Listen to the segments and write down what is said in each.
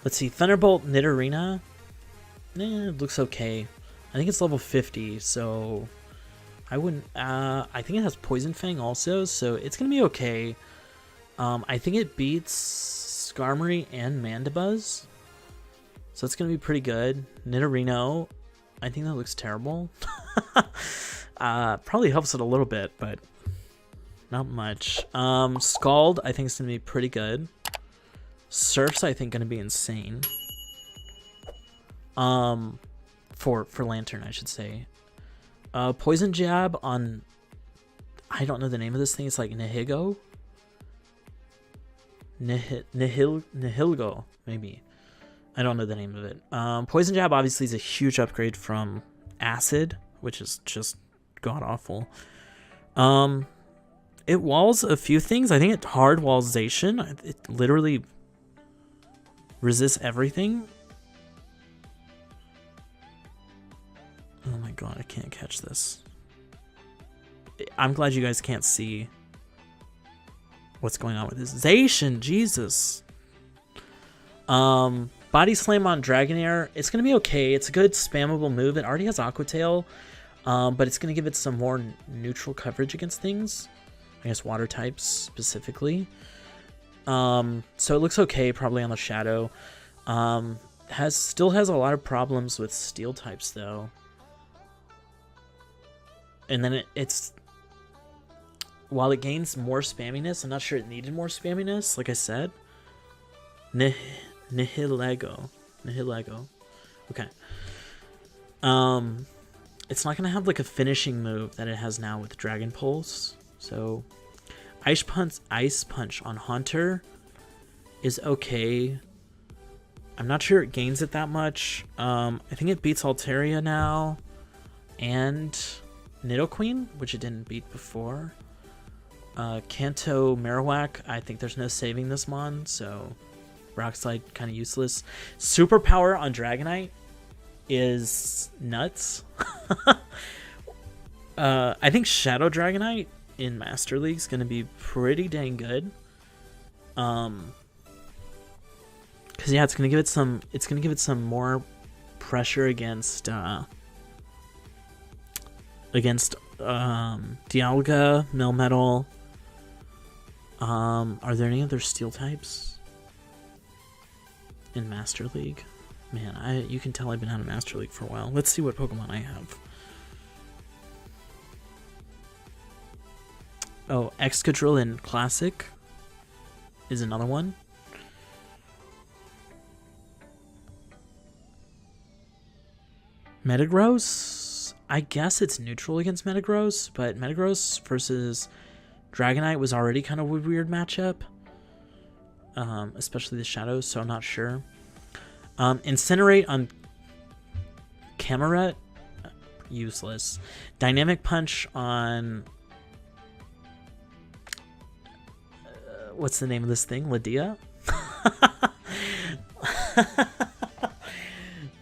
Let's see, Thunderbolt Nidorina. It looks okay. I think it's level 50, so I wouldn't. I think it has Poison Fang also, so it's gonna be okay. I think it beats Skarmory and Mandibuzz, so it's gonna be pretty good. Nidorino, I think that looks terrible. Probably helps it a little bit, but not much. Scald, I think it's gonna be pretty good. Surf's, I think, gonna be insane. For Lantern, I should say. Poison Jab on, I don't know the name of this thing. It's like Nihilgo. Nihilgo, maybe. I don't know the name of it. Poison Jab obviously is a huge upgrade from Acid, which is just god awful. It walls a few things. I think it hard walls Zacian. It literally resists everything. Oh my god, I can't catch this. I'm glad you guys can't see what's going on with this. Zacian, Jesus. Body Slam on Dragonair. It's going to be okay. It's a good spammable move. It already has Aqua Tail, but it's going to give it some more neutral coverage against things. I guess water types specifically. So it looks okay probably on the Shadow. Still has a lot of problems with Steel types though. And then it's while it gains more spamminess, I'm not sure it needed more spamminess, like I said. Nihilego. Okay. It's not gonna have like a finishing move that it has now with Dragon Pulse. So Ice Punch on Haunter is okay. I'm not sure it gains it that much. I think it beats Altaria now. And Nidoqueen, which it didn't beat before. Kanto Marowak, I think there's no saving this mon, so Rock Slide kind of useless. Superpower on Dragonite is nuts. I think Shadow Dragonite in Master League is going to be pretty dang good. Because yeah, it's going to give it some more pressure against Dialga, Melmetal. Are there any other Steel types in Master League? Man, you can tell I've been out of Master League for a while. Let's see what Pokemon I have. Oh, Excadrill in Classic is another one. Metagross, I guess it's neutral against Metagross, but Metagross versus Dragonite was already kind of a weird matchup, especially the Shadows, so I'm not sure. Incinerate on Camerupt, useless. Dynamic Punch on what's the name of this thing? Lydia?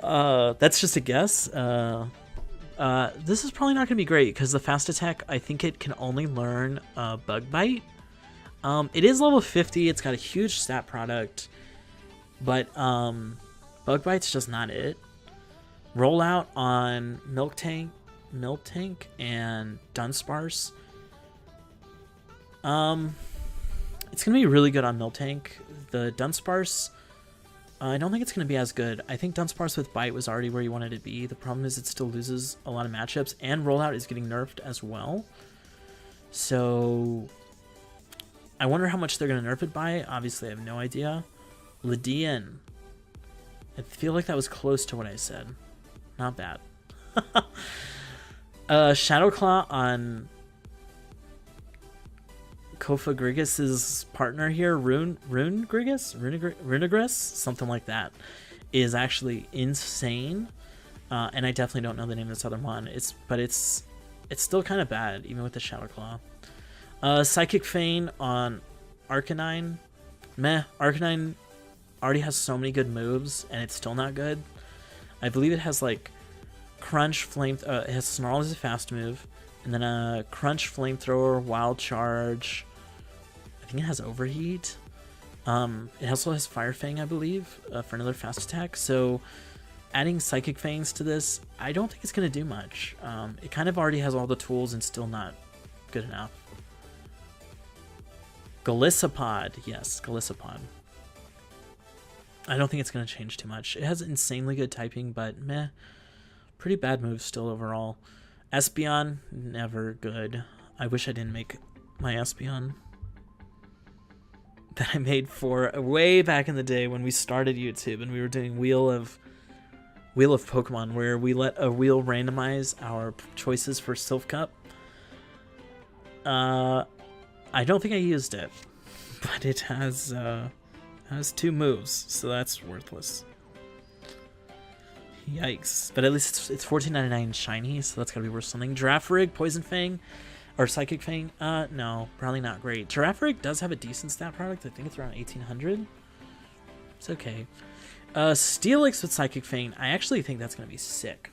That's just a guess. This is probably not going to be great because the fast attack, I think it can only learn Bug Bite. It is level 50. It's got a huge stat product, but Bug Bite's just not it. Rollout on Miltank and Dunsparce. It's going to be really good on Miltank. The Dunsparce, I don't think it's going to be as good. I think Dunsparce with Bite was already where you wanted it to be. The problem is it still loses a lot of matchups, and Rollout is getting nerfed as well. So I wonder how much they're going to nerf it by. Obviously, I have no idea. Lydian. I feel like that was close to what I said. Not bad. Shadow Claw on Kofa Grigus' partner here, Runigris, something like that, is actually insane. And I definitely don't know the name of this other one. But it's still kind of bad, even with the Shadow Claw. Psychic Feign on Arcanine. Meh. Arcanine already has so many good moves, and it's still not good. I believe it has like Crunch, it has Snarl as a fast move, and then a Crunch, Flamethrower, Wild Charge. I think it has Overheat. It also has Fire Fang, I believe, for another fast attack. So adding Psychic Fangs to this, I don't think it's going to do much. It kind of already has all the tools and still not good enough. Golisopod. Yes, Golisopod. I don't think it's going to change too much. It has insanely good typing, but meh. Pretty bad moves still overall. Espeon, never good. I wish I didn't make my Espeon that I made for way back in the day when we started YouTube and we were doing Wheel of Pokemon, where we let a wheel randomize our choices for Silph Cup. I don't think I used it, but it has 2 moves, so that's worthless. Yikes. But at least it's $14.99 shiny, so that's gotta be worth something. Vergyverg, Poison Fang, or Psychic Fang? No, probably not great. Vergyverg does have a decent stat product. I think it's around 1800. It's okay. Steelix with Psychic Fang, I actually think that's gonna be sick.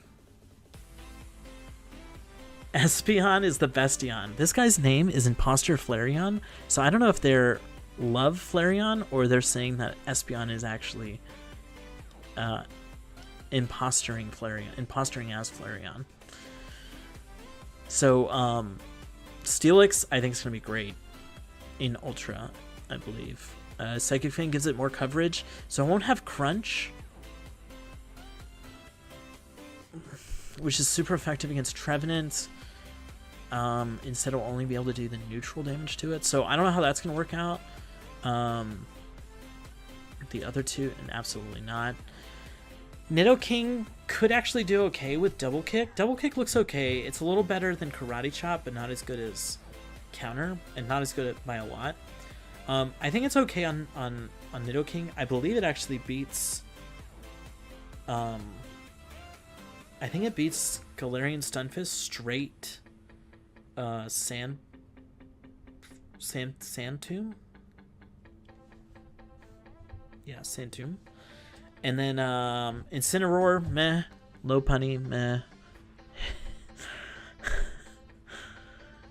Espeon is the Bestion. This guy's name is Imposter Flareon, so I don't know if they're love Flareon or they're saying that Espeon is actually impostoring as Flareon. So Steelix I think is going to be great in Ultra, I believe. Psychic Fang gives it more coverage, so I won't have Crunch, which is super effective against Trevenant. Instead, I'll only be able to do the neutral damage to it. So I don't know how that's going to work out. The other two, and absolutely not. Nidoking could actually do okay with Double Kick. Double Kick looks okay. It's a little better than Karate Chop, but not as good as Counter, and not as good by a lot. I think it's okay on Nidoking. I believe it actually beats... I think it beats Galarian Stunfisk straight... Sand Tomb? Yeah, Sand Tomb. And then Incineroar, meh. Lopunny, meh.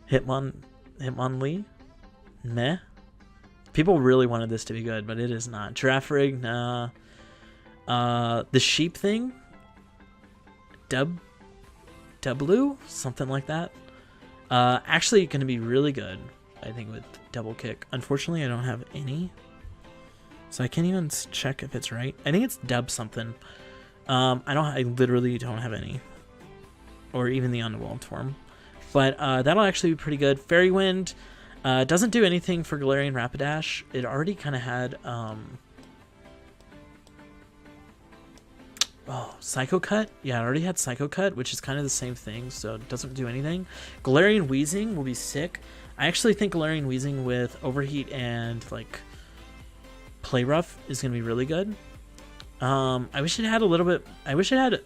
Hitmonlee, meh. People really wanted this to be good, but it is not. Vergyverg, nah. The sheep thing? Dublu? Something like that. Actually going to be really good, I think, with Double Kick. Unfortunately, I don't have any, so I can't even check if it's right. I think it's Dub something. I literally don't have any, or even the Underworld form. But that'll actually be pretty good. Fairy Wind doesn't do anything for Galarian Rapidash. It already kind of had Psycho Cut? Yeah, it already had Psycho Cut, which is kind of the same thing, so it doesn't do anything. Galarian Weezing will be sick. I actually think Galarian Weezing with Overheat and, like, Play Rough is going to be really good. I wish it had a little bit... I wish it had,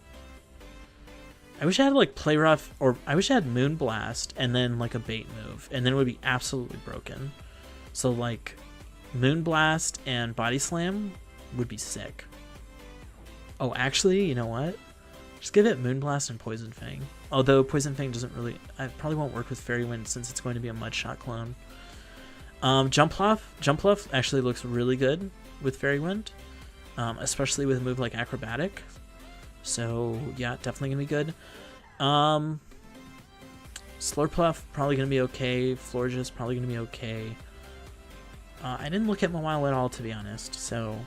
like, Play Rough, or I wish it had Moon Blast and then, like, a bait move, and then it would be absolutely broken. So, like, Moon Blast and Body Slam would be sick. Oh, actually, you know what? Just give it Moonblast and Poison Fang. Although Poison Fang doesn't really... It probably won't work with Fairy Wind since it's going to be a Mudshot clone. Jumpluff actually looks really good with Fairy Wind. Especially with a move like Acrobatic. So, yeah, definitely going to be good. Slurpluff, probably going to be okay. Florges, probably going to be okay. I didn't look at Mawile at all, to be honest, so...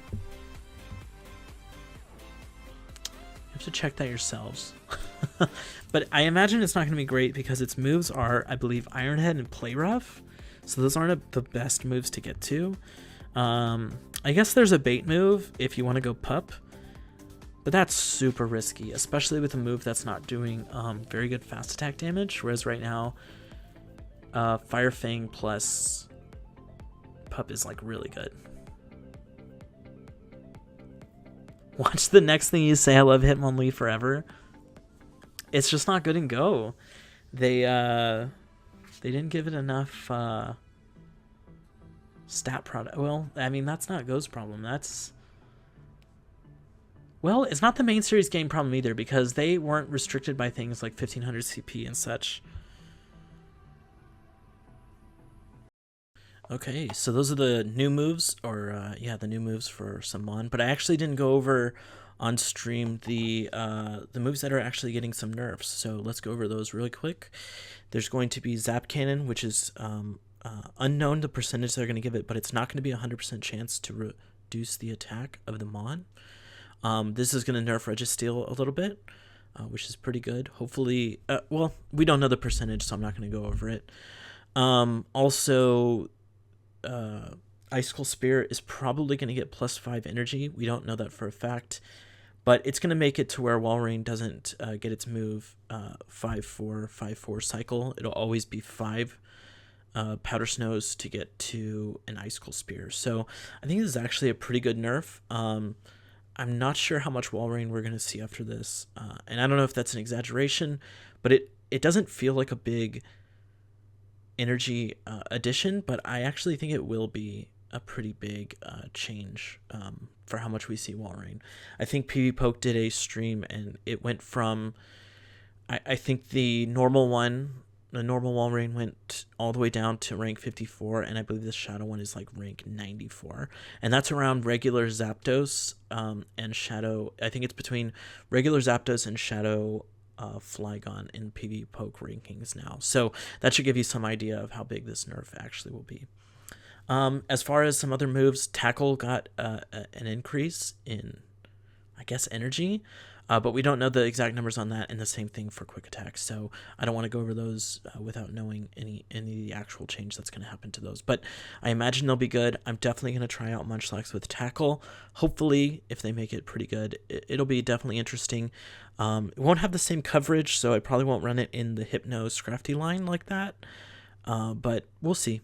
have to check that yourselves. But I imagine it's not going to be great because its moves are, I believe, Iron Head and Play Rough. So those aren't the best moves to get to. I guess there's a bait move if you want to go Pup. But that's super risky, especially with a move that's not doing very good fast attack damage. Whereas right now, Fire Fang plus Pup is like really good. Watch the next thing you say. I love Hitmonlee forever. It's just not good in Go. They didn't give it enough stat product. Well, I mean, that's not Go's problem. That's... Well, it's not the main series game problem either because they weren't restricted by things like 1500 CP and such. Okay, so those are the new moves, or yeah, the new moves for Summon. But I actually didn't go over on stream the moves that are actually getting some nerfs. So let's go over those really quick. There's going to be Zap Cannon, which is unknown the percentage they're going to give it, but it's not going to be 100% chance to reduce the attack of the Mon. This is going to nerf Registeel a little bit, which is pretty good. Hopefully, well, we don't know the percentage, so I'm not going to go over it. Also, Icicle Spear is probably going to get +5 energy. We don't know that for a fact, but it's going to make it to where Walrein doesn't get its move 5-4, 5-4 cycle. It'll always be 5 Powder Snows to get to an Icicle Spear. So I think this is actually a pretty good nerf. I'm not sure how much Walrein we're going to see after this, and I don't know if that's an exaggeration, but it doesn't feel like a big energy addition, but I actually think it will be a pretty big change for how much we see Walrein. I think PV Poke did a stream and it went from, I think the normal Walrein went all the way down to rank 54, and I believe the Shadow one is like rank 94, and that's around regular Zapdos and Shadow. I think it's between regular Zapdos and Shadow Flygon in PV Poke rankings now. So that should give you some idea of how big this nerf actually will be. As far as some other moves, Tackle got an increase in, I guess, energy, but we don't know the exact numbers on that, and the same thing for Quick Attack. So I don't want to go over those without knowing any of the actual change that's going to happen to those. But I imagine they'll be good. I'm definitely going to try out Munchlax with Tackle. Hopefully, if they make it pretty good, it'll be definitely interesting. It won't have the same coverage, so I probably won't run it in the Hypno Scrafty line like that. But we'll see.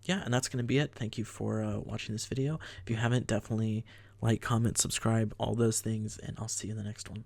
Yeah, and that's going to be it. Thank you for watching this video. If you haven't, definitely like, comment, subscribe, all those things, and I'll see you in the next one.